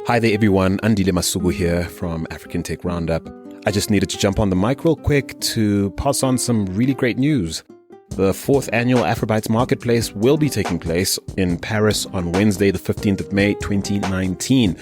Hi there everyone, Andile Masuku here from African Tech Roundup. I just needed to jump on the mic real quick to pass on some really great news. The 4th annual Afrobytes Marketplace will be taking place in Paris on Wednesday, the 15th of May, 2019.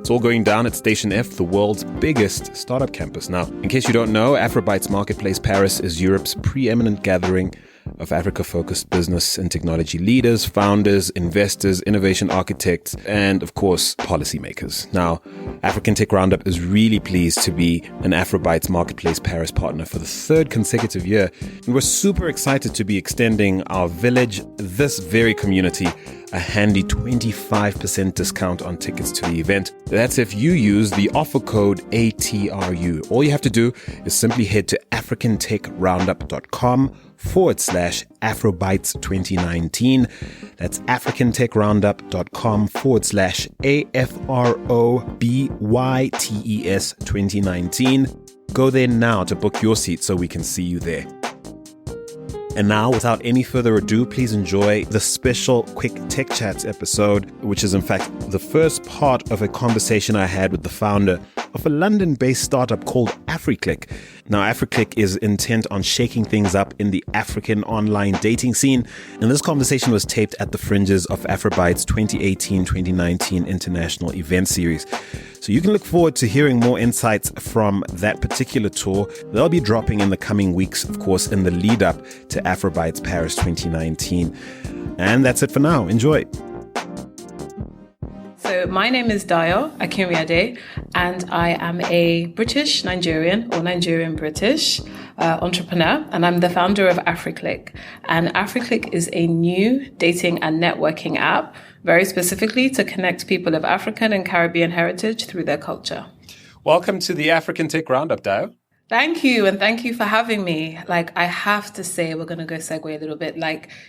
It's all going down at Station F, the world's biggest startup campus. Now, in case you don't know, Afrobytes Marketplace Paris is Europe's preeminent gathering of Africa-focused business and technology leaders, founders, investors, innovation architects, and of course, policymakers. Now, African Tech Roundup is really pleased to be an Afrobytes Marketplace Paris partner for the 3rd consecutive year. And we're super excited to be extending our village, this very community, a handy 25% discount on tickets to the event. That's if you use the offer code ATRU. All you have to do is simply head to africantechroundup.com/Afrobytes 2019. That's africantechroundup.com/AFROBYTES 2019. Go there now to book your seat so we can see you there. And now, without any further ado, please enjoy the special Quick Tech Chats episode, which is in fact the first part of a conversation I had with the founder of a London-based startup called Africlick. Now, Africlick is intent on shaking things up in the African online dating scene, and this conversation was taped at the fringes of Afrobytes 2018-2019 International Event Series. So you can look forward to hearing more insights from that particular tour. They'll be dropping in the coming weeks, of course, in the lead up to Afrobytes Paris 2019. And that's it for now. Enjoy. So my name is Dayo Akinrinade, and I am a British Nigerian or Nigerian British entrepreneur, and I'm the founder of Africlick. And Africlick is a new dating and networking app, very specifically to connect people of African and Caribbean heritage through their culture. Welcome to the African Tech Roundup, Dayo. Thank you. And thank you for having me. I have to say, we're going to go segue a little bit.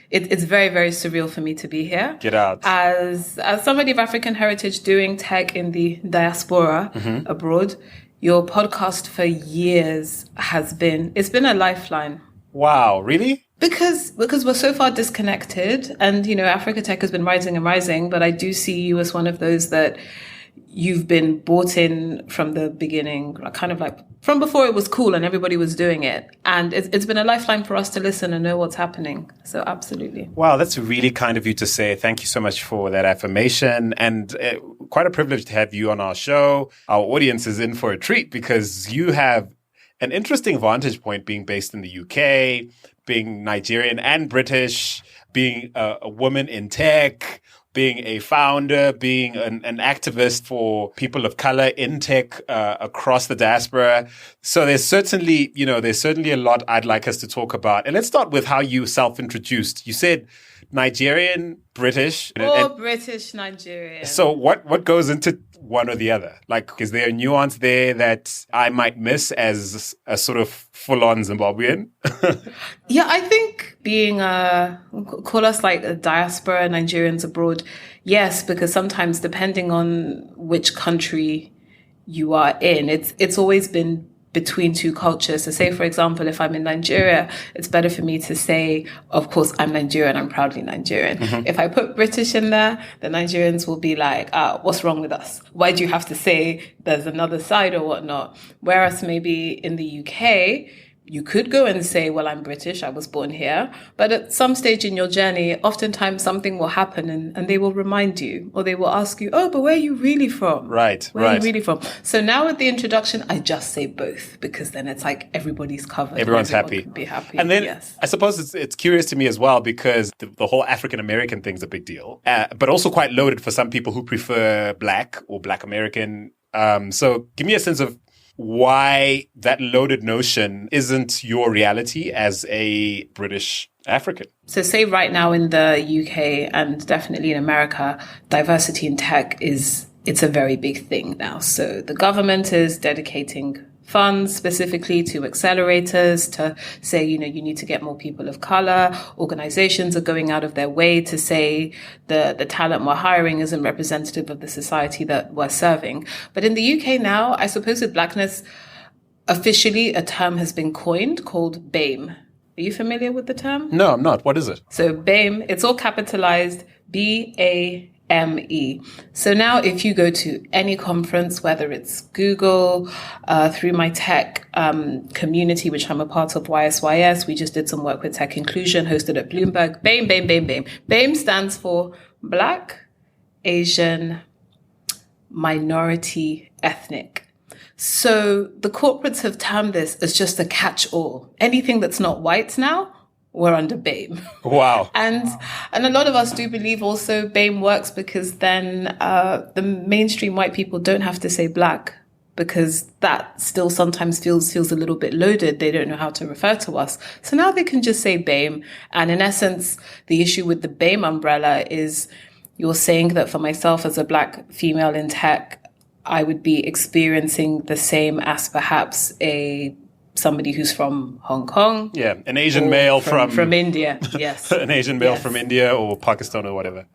It's very, very surreal for me to be here. Get out. As somebody of African heritage doing tech in the diaspora abroad, your podcast for years it's been a lifeline. Wow, really? Because we're so far disconnected and, Africa tech has been rising and rising, but I do see you as one of those that you've been bought in from the beginning, kind of like from before it was cool and everybody was doing it. And it's been a lifeline for us to listen and know what's happening. So absolutely. Wow, that's really kind of you to say. Thank you so much for that affirmation. And quite a privilege to have you on our show. Our audience is in for a treat because you have an interesting vantage point being based in the UK, being Nigerian and British, being a woman in tech, being a founder, being an activist for people of color in tech across the diaspora. So there's certainly a lot I'd like us to talk about. And let's start with how you self-introduced. You said Nigerian, British. British, Nigerian. So what goes into one or the other? Is there a nuance there that I might miss as a sort of full-on Zimbabwean? Yeah, I think being call us like a diaspora, Nigerians abroad. Yes, because sometimes depending on which country you are in, it's always been between two cultures. So say, for example, if I'm in Nigeria, it's better for me to say, of course, I'm Nigerian, I'm proudly Nigerian. Mm-hmm. If I put British in there, the Nigerians will be like, what's wrong with us? Why do you have to say there's another side or whatnot? Whereas maybe in the UK, you could go and say, well, I'm British, I was born here. But at some stage in your journey, oftentimes something will happen and they will remind you, or they will ask you, oh, but where are you really from? Right. Where are you really from? So now with the introduction, I just say both, because then it's like everybody's covered. Everyone's happy. Can be happy. And then yes. I suppose it's curious to me as well, because the whole African American thing's a big deal, but also quite loaded for some people who prefer Black or Black American. So give me a sense of why that loaded notion isn't your reality as a British African. So say right now in the UK and definitely in America, diversity in tech it's a very big thing now. So the government is dedicating funds specifically to accelerators to say, you need to get more people of color. Organizations are going out of their way to say the talent we're hiring isn't representative of the society that we're serving. But in the UK now, I suppose with Blackness, officially a term has been coined called BAME. Are you familiar with the term? No, I'm not. What is it? So BAME, it's all capitalized, BAME. So now if you go to any conference, whether it's Google, through my tech community, which I'm a part of, YSYS, we just did some work with tech inclusion, hosted at Bloomberg. BAME, BAME, BAME, BAME. BAME stands for Black, Asian, Minority, Ethnic. So the corporates have termed this as just a catch-all. Anything that's not white now, we're under BAME. Wow. And a lot of us do believe also BAME works because then the mainstream white people don't have to say black, because that still sometimes feels a little bit loaded. They don't know how to refer to us. So now they can just say BAME. And in essence, the issue with the BAME umbrella is you're saying that for myself as a Black female in tech, I would be experiencing the same as perhaps somebody who's from Hong Kong. Yeah, an Asian male from India. Yes. An Asian male from India or Pakistan or whatever.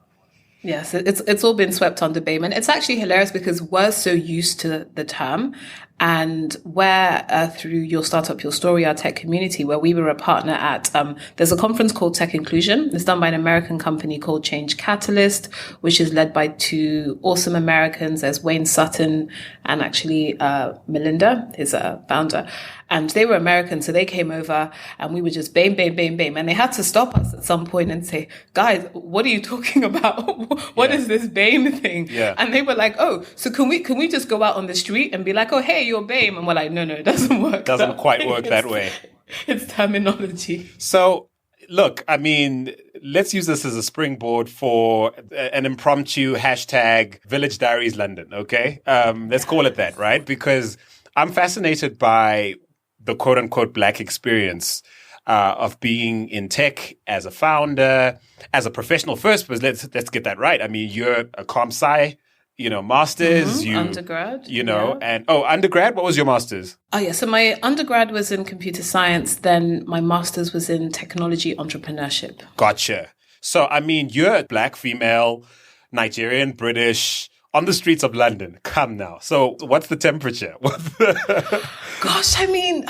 Yes, it's all been swept under BAME. And it's actually hilarious because we're so used to the term. And where through Your Startup, Your Story, our tech community, where we were a partner at, there's a conference called Tech Inclusion. It's done by an American company called Change Catalyst, which is led by two awesome Americans. There's Wayne Sutton and actually Melinda, his founder. And they were American, so they came over and we were just BAME, BAME, BAME, BAME. And they had to stop us at some point and say, guys, what are you talking about? What is this BAME thing? Yeah. And they were like, oh, so can we just go out on the street and be like, oh, hey, you're BAME? And we're like, no, it doesn't work. Doesn't quite work that way. It's terminology. So, look, I mean, let's use this as a springboard for an impromptu hashtag Village Diaries London, okay? Let's call it that, right? Because I'm fascinated by the quote-unquote Black experience of being in tech as a founder, as a professional first, but let's get that right. I mean, you're a comp sci, master's, undergrad, and undergrad, what was your master's? Oh yeah, so my undergrad was in computer science, then my master's was in technology entrepreneurship. Gotcha. So, I mean, you're a Black female, Nigerian, British, on the streets of London. Come now. So what's the temperature? Gosh, I mean,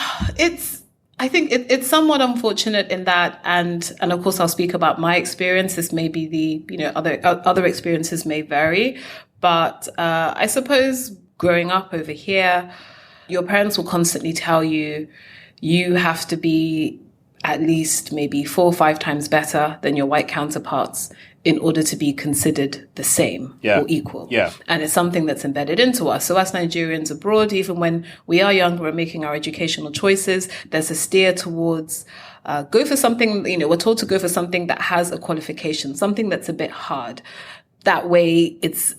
I think it's somewhat unfortunate in that, and of course I'll speak about my experience. This may be other experiences may vary, but I suppose growing up over here, your parents will constantly tell you have to be at least maybe 4 or 5 times better than your white counterparts in order to be considered the same or equal. Yeah. And it's something that's embedded into us. So as Nigerians abroad, even when we are younger and making our educational choices, there's a steer towards go for something, we're told to go for something that has a qualification, something that's a bit hard. That way it's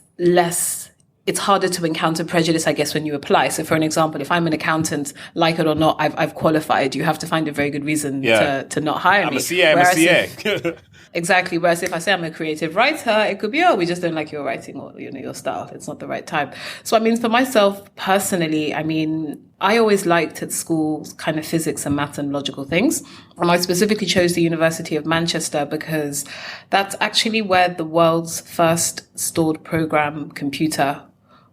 harder to encounter prejudice, I guess, when you apply. So for an example, if I'm an accountant, like it or not, I've qualified, you have to find a very good reason to not hire me. I'm a CA. Exactly. Whereas if I say I'm a creative writer, it could be, we just don't like your writing or, your style. It's not the right time. So, I mean, for myself personally, I always liked at school kind of physics and math and logical things. And I specifically chose the University of Manchester because that's actually where the world's first stored program computer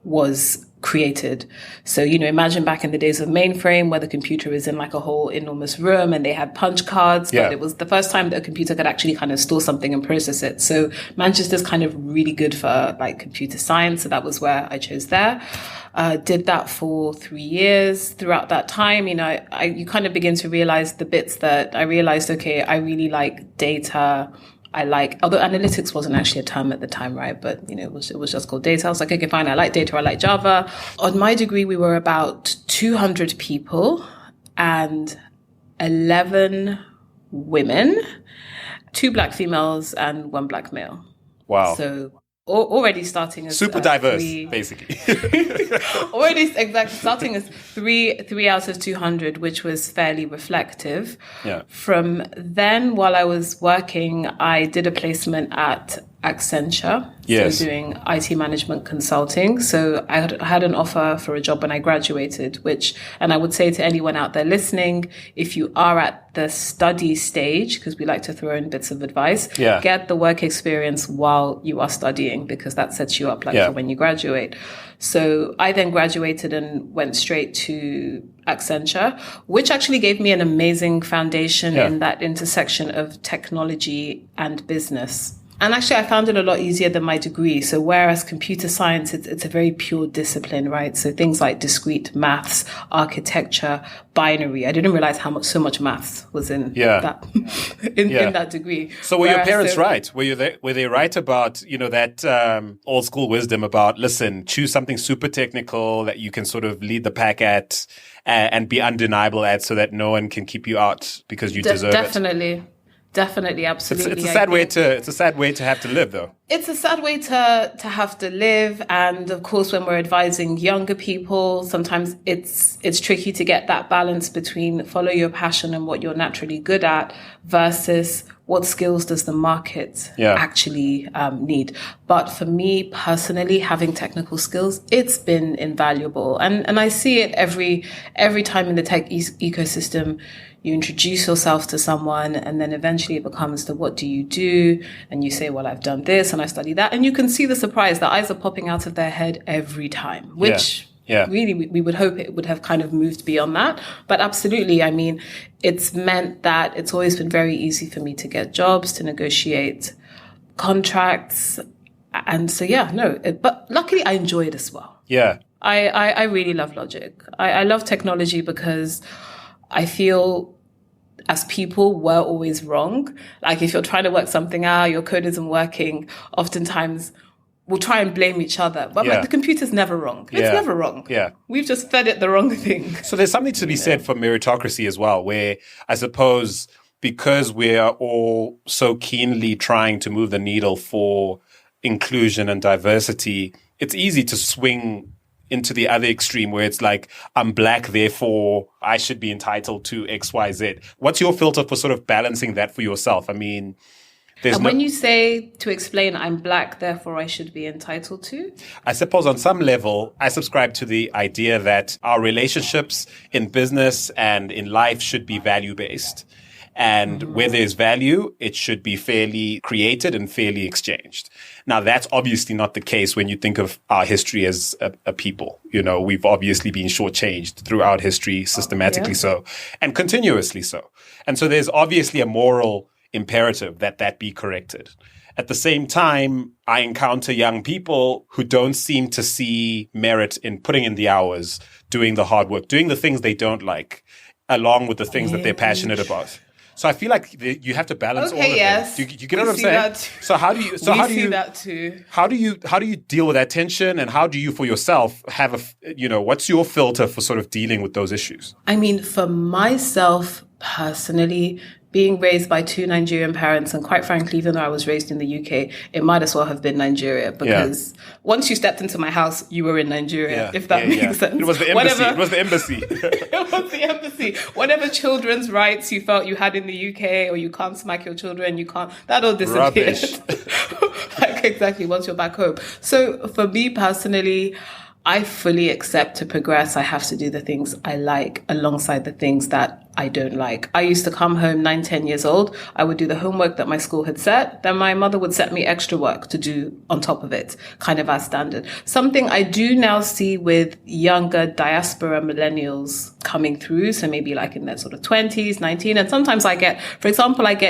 was created. So, imagine back in the days of mainframe where the computer is in like a whole enormous room and they had punch cards, but it was the first time that a computer could actually kind of store something and process it. So Manchester's kind of really good for like computer science. So that was where I chose there. Did that for 3 years. Throughout that time, you kind of begin to realize the bits that I realized, okay, I really like data. Although analytics wasn't actually a term at the time, right? But, it was just called data. I was like, okay, fine. I like data. I like Java. On my degree, we were about 200 people and 11 women, 2 Black females and 1 Black male. Wow. So already starting as super diverse, basically. Starting as three out of 200, which was fairly reflective. Yeah. From then, while I was working, I did a placement at Accenture, yes. So doing IT management consulting. So I had an offer for a job when I graduated, and I would say to anyone out there listening, if you are at the study stage, because we like to throw in bits of advice, get the work experience while you are studying, because that sets you up for when you graduate. So I then graduated and went straight to Accenture, which actually gave me an amazing foundation in that intersection of technology and business. And actually, I found it a lot easier than my degree. So whereas computer science, it's a very pure discipline, right? So things like discrete maths, architecture, binary. I didn't realize so much maths was in that in that degree. So were your parents right? Were they right about, that old school wisdom about, listen, choose something super technical that you can sort of lead the pack at and be undeniable at, so that no one can keep you out because you deserve it? Definitely, absolutely. It's a sad way to have to live, though. It's a sad way to have to live, and of course, when we're advising younger people, sometimes it's tricky to get that balance between follow your passion and what you're naturally good at versus what skills does the market actually need. But for me personally, having technical skills, it's been invaluable, and I see it every time in the tech ecosystem. You introduce yourself to someone, and then eventually it becomes the what do you do? And you say, well, I've done this and I study that. And you can see the surprise. The eyes are popping out of their head every time, which really we would hope it would have kind of moved beyond that. But absolutely, I mean, it's meant that it's always been very easy for me to get jobs, to negotiate contracts. And so, but luckily I enjoy it as well. Yeah. I really love logic. I love technology because I feel as people, we're always wrong. Like if you're trying to work something out, your code isn't working, oftentimes we'll try and blame each other. But the computer's never wrong. It's never wrong. Yeah. We've just fed it the wrong thing. So there's something to be said for meritocracy as well, where I suppose because we are all so keenly trying to move the needle for inclusion and diversity, it's easy to swing into the other extreme where it's like, I'm black, therefore I should be entitled to X, Y, Z. What's your filter for sort of balancing that for yourself? I mean, when you say to explain, I'm black, therefore I should be entitled to? I suppose on some level, I subscribe to the idea that our relationships in business and in life should be value-based. And where there's value, it should be fairly created and fairly exchanged. Now, that's obviously not the case when you think of our history as a people. We've obviously been shortchanged throughout history, systematically so, and continuously so. And so there's obviously a moral imperative that be corrected. At the same time, I encounter young people who don't seem to see merit in putting in the hours, doing the hard work, doing the things they don't like, along with the things that they're passionate about. So I feel like you have to balance all of them. Do you get what I'm saying? So how do you deal with that tension, and how do you for yourself have what's your filter for sort of dealing with those issues? I mean, for myself personally, being raised by two Nigerian parents, and quite frankly, even though I was raised in the UK, it might as well have been Nigeria, because once you stepped into my house, you were in Nigeria, if that makes sense. It was the embassy. It was the embassy. Whatever children's rights you felt you had in the UK, or you can't smack your children, that all disappeared. Rubbish. Exactly, once you're back home. So for me personally, I fully accept to progress, I have to do the things I like alongside the things that I don't like. I used to come home 9, 10 years old. I would do the homework that my school had set. Then my mother would set me extra work to do on top of it, kind of as standard. Something I do now see with younger diaspora millennials coming through. So maybe like in their sort of 20s, 19. And sometimes I get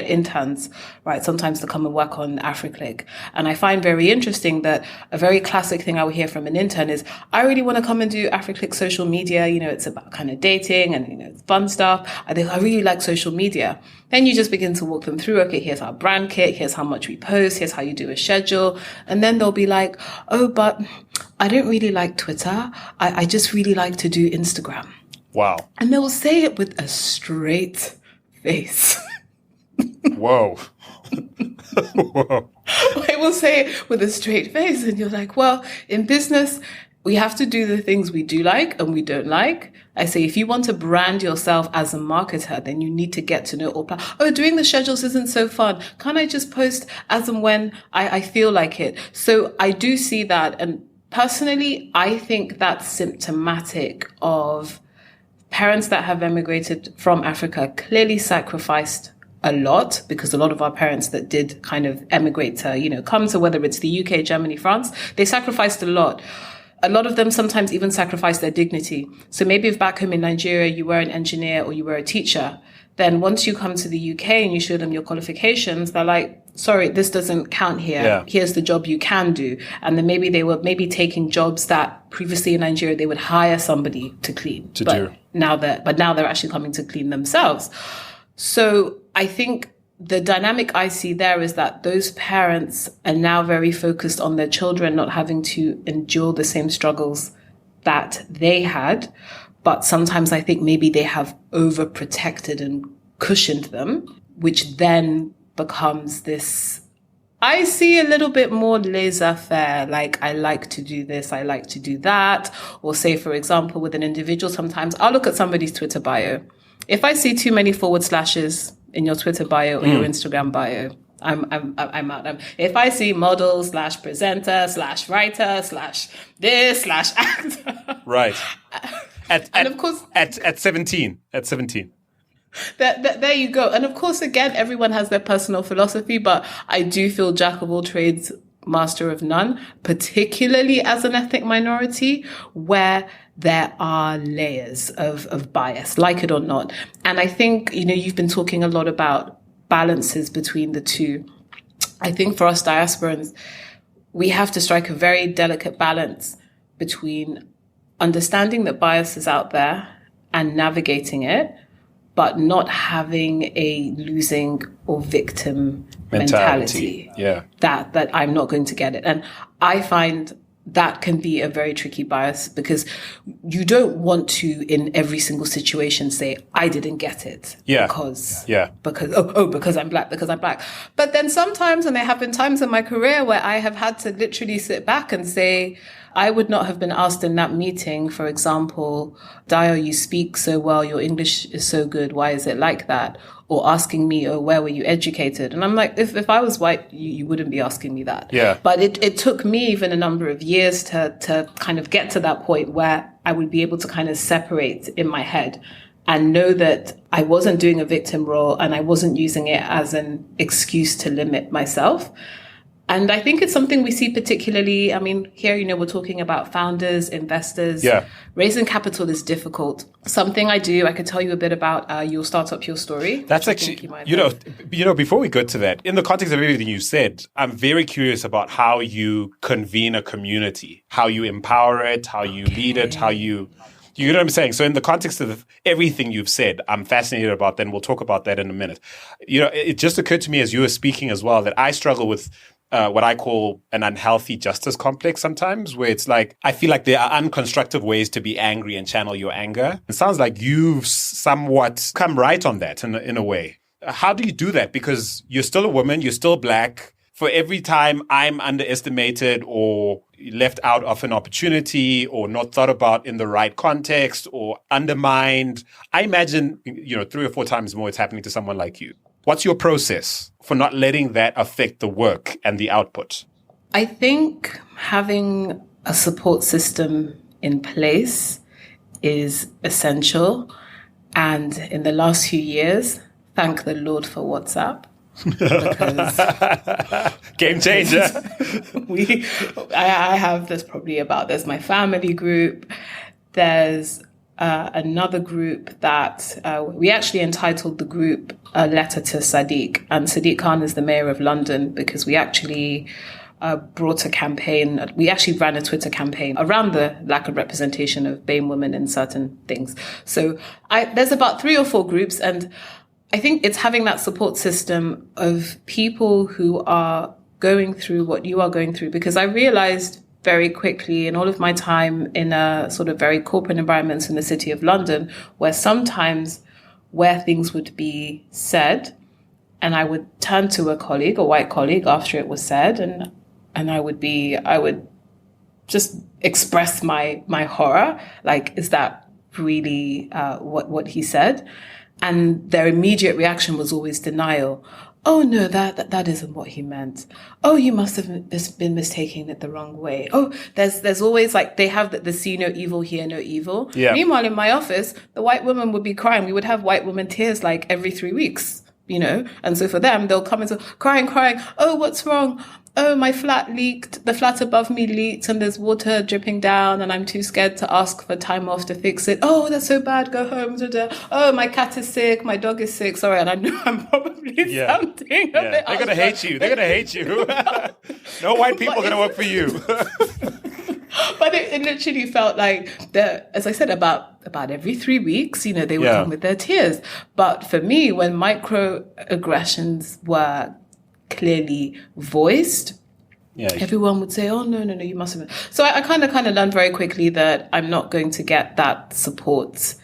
interns, right? Sometimes to come and work on Africlick. And I find very interesting that a very classic thing I would hear from an intern is, I really want to come and do Africlick social media. It's about kind of dating and, it's fun stuff. I think I really like social media. Then you just begin to walk them through, okay, here's our brand kit, here's how much we post, here's how you do a schedule. And then they'll be like, oh, but I don't really like Twitter. I just really like to do Instagram. Wow. And they will say it with a straight face. Whoa. Whoa. They will say it with a straight face. And you're like, well, in business, we have to do the things we do like and we don't like. I say, if you want to brand yourself as a marketer, then you need to get to know all plan. Oh, doing the schedules isn't so fun. Can't I just post as and when I feel like it? So I do see that. And personally, I think that's symptomatic of parents that have emigrated from Africa, clearly sacrificed a lot, because a lot of our parents that did kind of emigrate to, come to, whether it's the UK, Germany, France, they sacrificed a lot. A lot of them sometimes even sacrifice their dignity. So maybe if back home in Nigeria, you were an engineer or you were a teacher, then once you come to the UK and you show them your qualifications, they're like, sorry, this doesn't count here. Yeah. Here's the job you can do. And then maybe they were taking jobs that previously in Nigeria they would hire somebody to clean. But now they're actually coming to clean themselves. So I think the dynamic I see there is that those parents are now very focused on their children not having to endure the same struggles that they had. But sometimes I think maybe they have overprotected and cushioned them, which then becomes this, I see a little bit more laissez-faire, like I like to do this, I like to do that. Or say, for example, with an individual, sometimes I'll look at somebody's Twitter bio. If I see too many forward slashes in your Twitter bio or your Instagram bio, I'm out. If I see model / presenter / writer / this / actor. Right. And of course, at 17. There you go. And of course, again, everyone has their personal philosophy, but I do feel jack of all trades, master of none, particularly as an ethnic minority, where there are layers of bias, like it or not. And I think, you've been talking a lot about balances between the two. I think for us diasporans, we have to strike a very delicate balance between understanding that bias is out there and navigating it, but not having a losing or victim mentality. Yeah. That I'm not going to get it. And I find that can be a very tricky bias because you don't want to, in every single situation, say, I didn't get it. Yeah. Because I'm black. But then sometimes, and there have been times in my career where I have had to literally sit back and say, I would not have been asked in that meeting, for example, Dayo, you speak so well, your English is so good, why is it like that? Or asking me, oh, where were you educated? And I'm like, if I was white, you wouldn't be asking me that. Yeah. But it took me even a number of years to kind of get to that point where I would be able to kind of separate in my head and know that I wasn't doing a victim role and I wasn't using it as an excuse to limit myself. And I think it's something we see particularly, here, we're talking about founders, investors. Yeah. Raising capital is difficult. Something I do, I could tell you a bit about your Startup Your Story. That's actually, before we go to that, in the context of everything you said, I'm very curious about how you convene a community, how you empower it, how you lead it, how you know what I'm saying? So in the context of everything you've said, I'm fascinated about that, and we'll talk about that in a minute. It just occurred to me as you were speaking as well that I struggle with what I call an unhealthy justice complex sometimes, where it's like, I feel like there are unconstructive ways to be angry and channel your anger. It sounds like you've somewhat come right on that in a way. How do you do that? Because you're still a woman, you're still black. For every time I'm underestimated or left out of an opportunity or not thought about in the right context or undermined, I imagine, 3 or 4 times more it's happening to someone like you. What's your process for not letting that affect the work and the output? I think having a support system in place is essential. And in the last few years, thank the Lord for WhatsApp. Because game changer. I have, there's my family group. There's another group that we actually entitled the group A Letter to Sadiq. And Sadiq Khan is the mayor of London because we actually brought a campaign. We actually ran a Twitter campaign around the lack of representation of BAME women in certain things. So there's about 3 or 4 groups, and I think it's having that support system of people who are going through what you are going through, because I realized very quickly in all of my time in a sort of very corporate environments in the City of London, where sometimes where things would be said and I would turn to a colleague, a white colleague, after it was said, and I would just express my horror, like, is that really what he said? And their immediate reaction was always denial. Oh, no, that isn't what he meant. Oh, you must have been mistaking it the wrong way. Oh, there's always like, they have the see no evil, hear no evil. Yeah. Meanwhile, in my office, the white woman would be crying. We would have white woman tears like every 3 weeks, And so for them, they'll come and say, crying. Oh, what's wrong? oh, my flat leaked, the flat above me leaked and there's water dripping down and I'm too scared to ask for time off to fix it. Oh, that's so bad, go home. Oh, my cat is sick, my dog is sick. Sorry, and I know I'm probably sounding a bit... They're going to hate you. They're going to hate you. No white people are going to work for you. But it literally felt like, as I said, about every 3 weeks, they would come with their tears. But for me, when microaggressions were clearly voiced, everyone would say, oh, no, you must have. So I kind of learned very quickly that I'm not going to get that support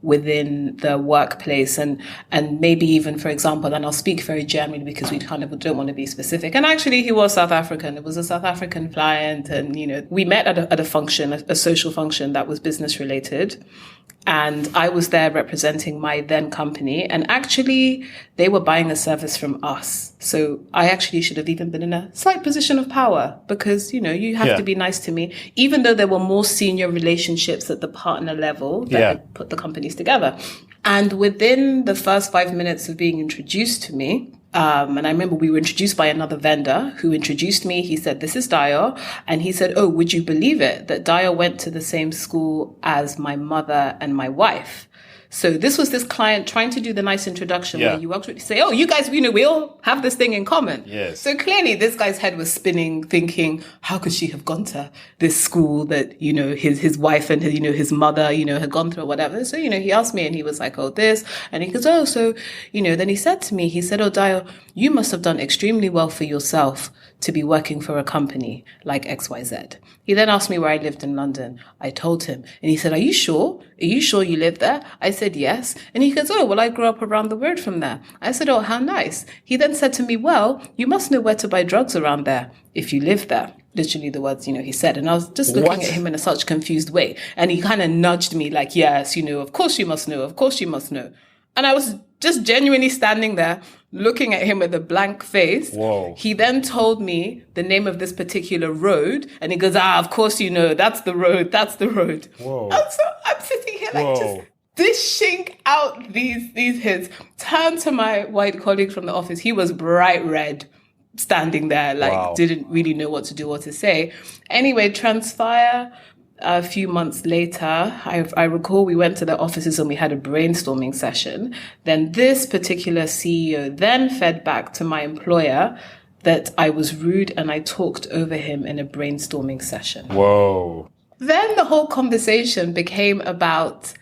within the workplace and maybe even, for example, and I'll speak very generally because we kind of don't want to be specific. And actually he was South African. It was a South African client. And, we met at a function, a social function that was business related. And I was there representing my then company. And actually, they were buying a service from us. So I actually should have even been in a slight position of power because, you have to be nice to me, even though there were more senior relationships at the partner level that had put the companies together. And within the first 5 minutes of being introduced to me, and I remember we were introduced by another vendor who introduced me. He said, this is Dayo. And he said, oh, would you believe it that Dayo went to the same school as my mother and my wife? So this was this client trying to do the nice introduction where you actually say, oh, you guys, we all have this thing in common. Yes. So clearly this guy's head was spinning, thinking, how could she have gone to this school that, his wife and his mother, had gone through or whatever. So, he asked me and he was like, oh, this. And he goes, oh, so, then he said to me, oh, Dayo, you must have done extremely well for yourself to be working for a company like XYZ. He then asked me where I lived in London. I told him and he said, are you sure? Are you sure you live there? I said, yes. And he goes, oh, well, I grew up around the road from there. I said, oh, how nice. He then said to me, well, you must know where to buy drugs around there if you live there. Literally the words, he said. And I was just looking at him in a such confused way. And he kind of nudged me like, yes, of course you must know. Of course you must know. And I was just genuinely standing there looking at him with a blank face. Whoa. He then told me the name of this particular road. And he goes, of course that's the road. That's the road. Whoa. And so I'm sitting here like just dishing out these hits. Turned to my white colleague from the office. He was bright red, standing there, didn't really know what to do or to say. Anyway, transpire. A few months later, I recall we went to the offices and we had a brainstorming session. Then this particular CEO then fed back to my employer that I was rude and I talked over him in a brainstorming session. Whoa. Then the whole conversation became about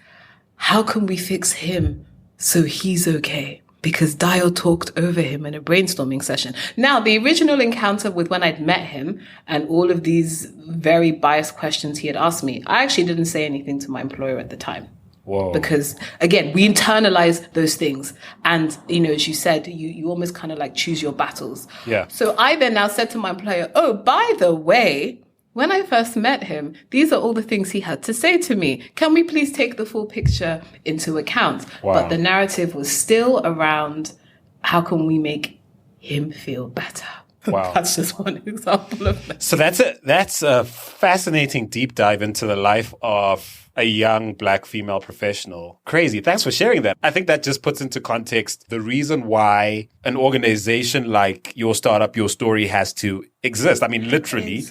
how can we fix him so he's okay? Because Dayo talked over him in a brainstorming session. Now, the original encounter with when I'd met him and all of these very biased questions he had asked me, I actually didn't say anything to my employer at the time. Whoa. Because, again, we internalize those things. And, as you said, you almost kind of like choose your battles. Yeah. So I then now said to my employer, oh, by the way, when I first met him, these are all the things he had to say to me. Can we please take the full picture into account? Wow. But the narrative was still around how can we make him feel better? Wow. That's just one example of that. So that's a fascinating deep dive into the life of a young Black female professional. Crazy. Thanks for sharing that. I think that just puts into context the reason why an organization like Your Startup, Your Story has to exist. I mean, literally,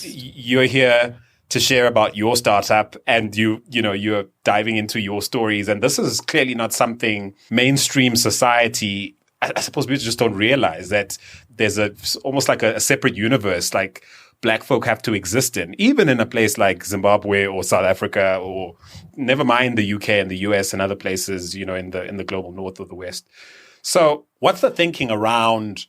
you're here to share about your startup and you're diving into your stories. And this is clearly not something mainstream society, I suppose we just don't realize that there's almost like a separate universe, like Black folk have to exist in, even in a place like Zimbabwe or South Africa, or never mind the UK and the US and other places, in the global north or the west. So what's the thinking around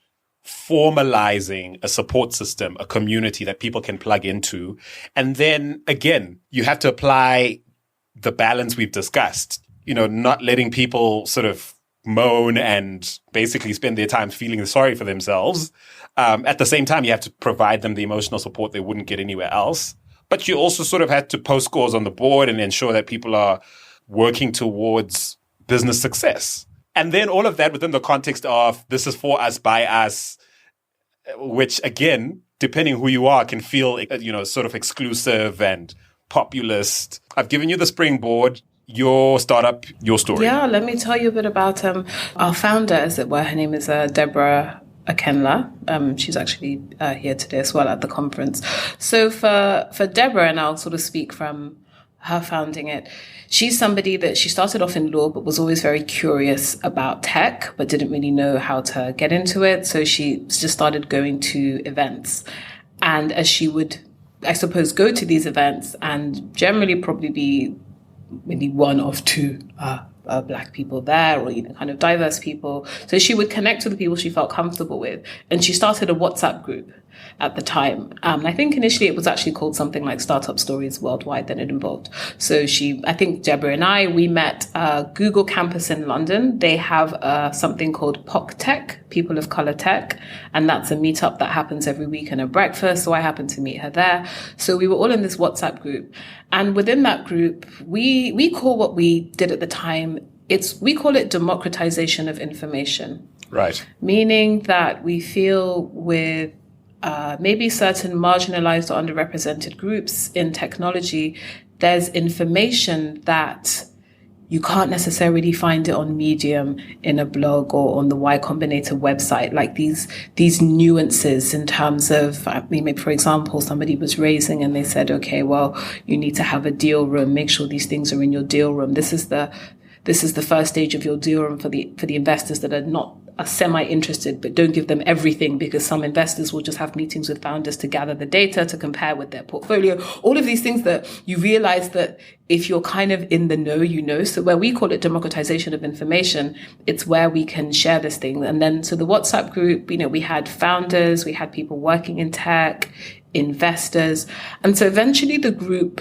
formalizing a support system, a community that people can plug into? And then again, you have to apply the balance we've discussed, not letting people sort of moan and basically spend their time feeling sorry for themselves. At the same time, you have to provide them the emotional support they wouldn't get anywhere else. But you also sort of had to post scores on the board and ensure that people are working towards business success. And then all of that within the context of this is for us, by us, which again, depending who you are, can feel, sort of exclusive and populist. I've given you the springboard. Your startup, your story. Yeah, let me tell you a bit about our founder, as it were. Her name is Deborah Akinrinade. She's actually here today as well at the conference. So for Deborah, and I'll sort of speak from her founding it, she's somebody that she started off in law, but was always very curious about tech, but didn't really know how to get into it. So she just started going to events. And as she would, I suppose, go to these events and generally probably be maybe one of two Black people there, or kind of diverse people. So she would connect with the people she felt comfortable with, and she started a WhatsApp group at the time. I think initially it was actually called something like Startup Stories Worldwide. Then it evolved. So I think Deborah and we met Google campus in London. They have something called POC Tech, People of Color Tech, and that's a meetup that happens every week and a breakfast. So I happened to meet her there. So we were all in this WhatsApp group, and within that group, we call what we did at the time, we call it democratization of information. Right. Meaning that we feel with maybe certain marginalized or underrepresented groups in technology, there's information that you can't necessarily find it on Medium, in a blog, or on the Y Combinator website, like these nuances in terms of, I mean, maybe, for example, somebody was raising and they said, okay, well, you need to have a deal room, make sure these things are in your deal room. This is the first stage of your deal room for the investors that are semi-interested, but don't give them everything, because some investors will just have meetings with founders to gather the data to compare with their portfolio. All of these things that you realize that if you're kind of in the know, you know. So where we call it democratization of information, it's where we can share this thing. And then, so the WhatsApp group, we had founders, we had people working in tech, investors. And so eventually the group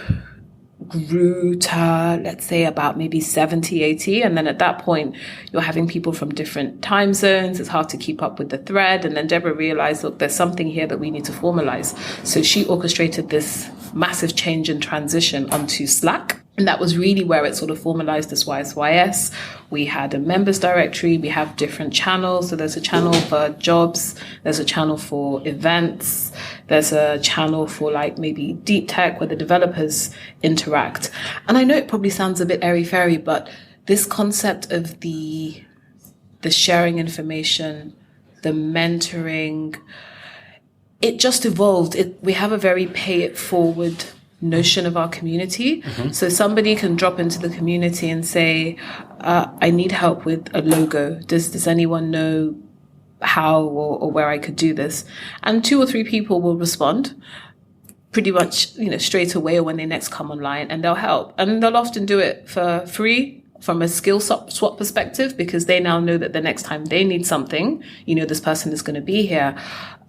grew to, let's say, about maybe 70, 80. And then at that point, you're having people from different time zones. It's hard to keep up with the thread. And then Deborah realized, look, there's something here that we need to formalize. So she orchestrated this massive change and transition onto Slack. And that was really where it sort of formalized as YSYS. We had a members directory. We have different channels. So there's a channel for jobs. There's a channel for events. There's a channel for like maybe deep tech where the developers interact. And I know it probably sounds a bit airy-fairy, but this concept of the sharing information, the mentoring, it just evolved. We have a very pay it forward notion of our community. Mm-hmm. So somebody can drop into the community and say, I need help with a logo. Does anyone know how or where I could do this? And 2 or 3 people will respond pretty much, straight away, or when they next come online, and they'll help. And they'll often do it for free from a skill swap perspective, because they now know that the next time they need something, this person is going to be here.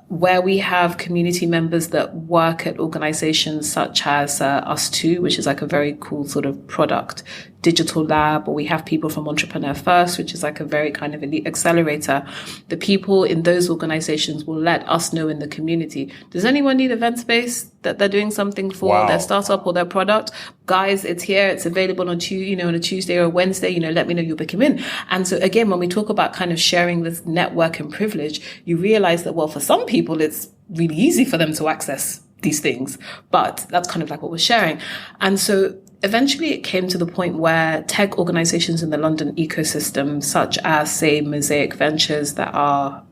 Where we have community members that work at organizations such as Us Too, which is like a very cool sort of product digital lab, or we have people from Entrepreneur First, which is like a very kind of elite accelerator. The people in those organizations will let us know in the community, does anyone need event space that they're doing something for their startup or their product? Guys, it's here, it's available on on a Tuesday or a Wednesday, let me know, you'll book him in. And so again, when we talk about kind of sharing this network and privilege, you realize that, well, for some people, it's really easy for them to access these things, but that's kind of like what we're sharing. And so eventually it came to the point where tech organizations in the London ecosystem, such as, say, Mosaic Ventures, that are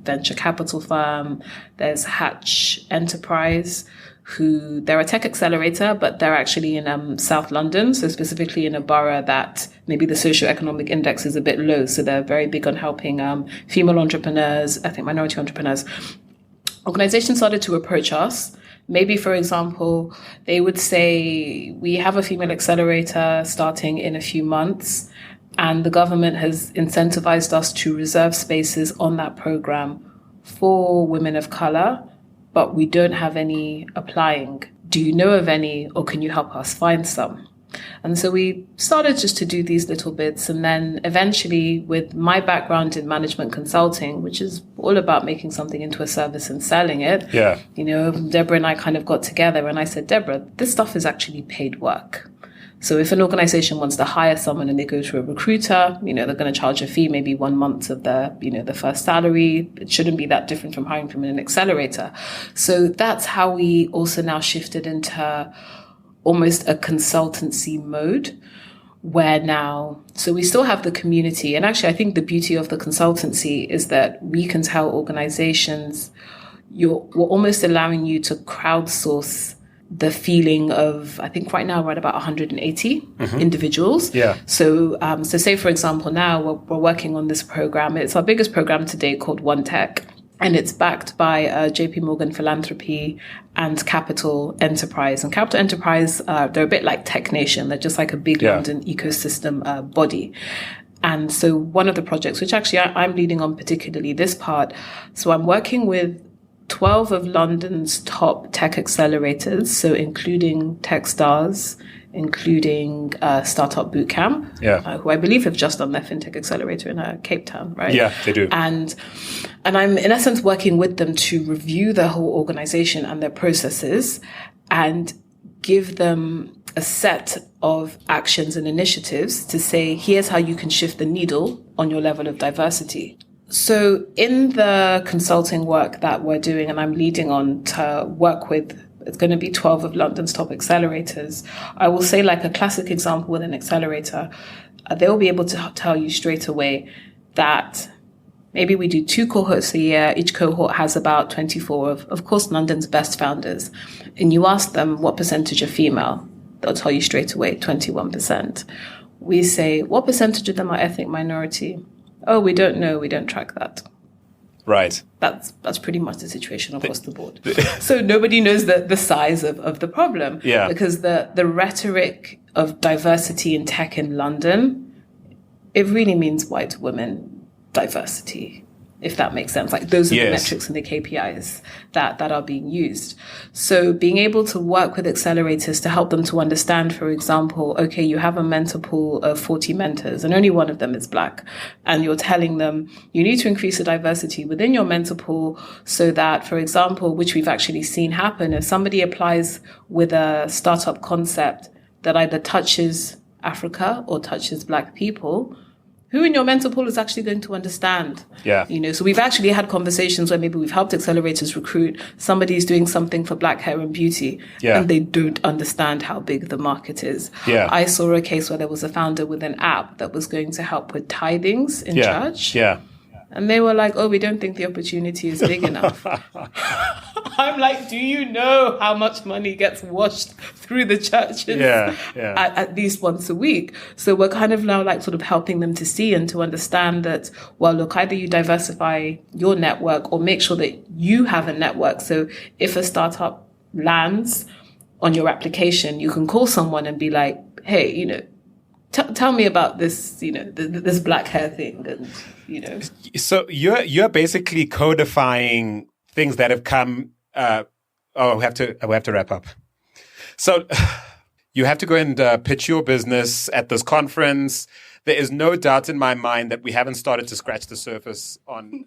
venture capital firm, there's Hatch Enterprise, who they're a tech accelerator, but they're actually in South London, so specifically in a borough that maybe the socioeconomic index is a bit low. So they're very big on helping female entrepreneurs, I think minority entrepreneurs. Organizations started to approach us. Maybe, for example, they would say, we have a female accelerator starting in a few months, and the government has incentivized us to reserve spaces on that program for women of color, but we don't have any applying. Do you know of any, or can you help us find some? And so we started just to do these little bits. And then eventually, with my background in management consulting, which is all about making something into a service and selling it, Deborah and I kind of got together, and I said, Deborah, this stuff is actually paid work. So if an organization wants to hire someone and they go to a recruiter, they're going to charge a fee, maybe 1 month of their, the first salary. It shouldn't be that different from hiring from an accelerator. So that's how we also now shifted into almost a consultancy mode, where now, so we still have the community. And actually, I think the beauty of the consultancy is that we can tell organizations, we're almost allowing you to crowdsource the feeling of, I think right now we're at about 180 individuals. Yeah. So say, for example, now we're working on this program. It's our biggest program to date called OneTech. And it's backed by JP Morgan Philanthropy and Capital Enterprise. And Capital Enterprise, they're a bit like Tech Nation. They're just like a big London ecosystem body. And so one of the projects, which actually I'm leading on particularly this part, so I'm working with 12 of London's top tech accelerators, so including Techstars, including Startupbootcamp, who I believe have just done their fintech accelerator in Cape Town, right? Yeah, they do. And I'm in essence working with them to review their whole organization and their processes and give them a set of actions and initiatives to say, here's how you can shift the needle on your level of diversity. So in the consulting work that we're doing, and I'm leading on to work with, it's going to be 12 of London's top accelerators. I will say, like a classic example with an accelerator, they'll be able to tell you straight away that maybe we do 2 cohorts a year. Each cohort has about 24 of course, London's best founders. And you ask them what percentage are female. They'll tell you straight away, 21%. We say, what percentage of them are ethnic minority? Oh, we don't know. We don't track that. Right. That's pretty much the situation across the board. So nobody knows the size of the problem. Yeah. Because the rhetoric of diversity in tech in London, it really means white women diversity, if that makes sense. Like those are the metrics and the KPIs that are being used. So being able to work with accelerators to help them to understand, for example, okay, you have a mentor pool of 40 mentors and only one of them is Black. And you're telling them you need to increase the diversity within your mentor pool so that, for example, which we've actually seen happen, if somebody applies with a startup concept that either touches Africa or touches Black people, who in your mentor pool is actually going to understand? Yeah. So we've actually had conversations where maybe we've helped accelerators recruit. Somebody's doing something for Black hair and beauty, and they don't understand how big the market is. Yeah. I saw a case where there was a founder with an app that was going to help with tithings in church. Yeah. And they were like, oh, we don't think the opportunity is big enough. I'm like, do you know how much money gets washed through the churches at least once a week? So we're kind of now like sort of helping them to see and to understand that, well, look, either you diversify your network or make sure that you have a network. So if a startup lands on your application, you can call someone and be like, hey, tell me about this, this Black hair thing, and So you're basically codifying things that have come. We have to wrap up. So you have to go and pitch your business at this conference. There is no doubt in my mind that we haven't started to scratch the surface on.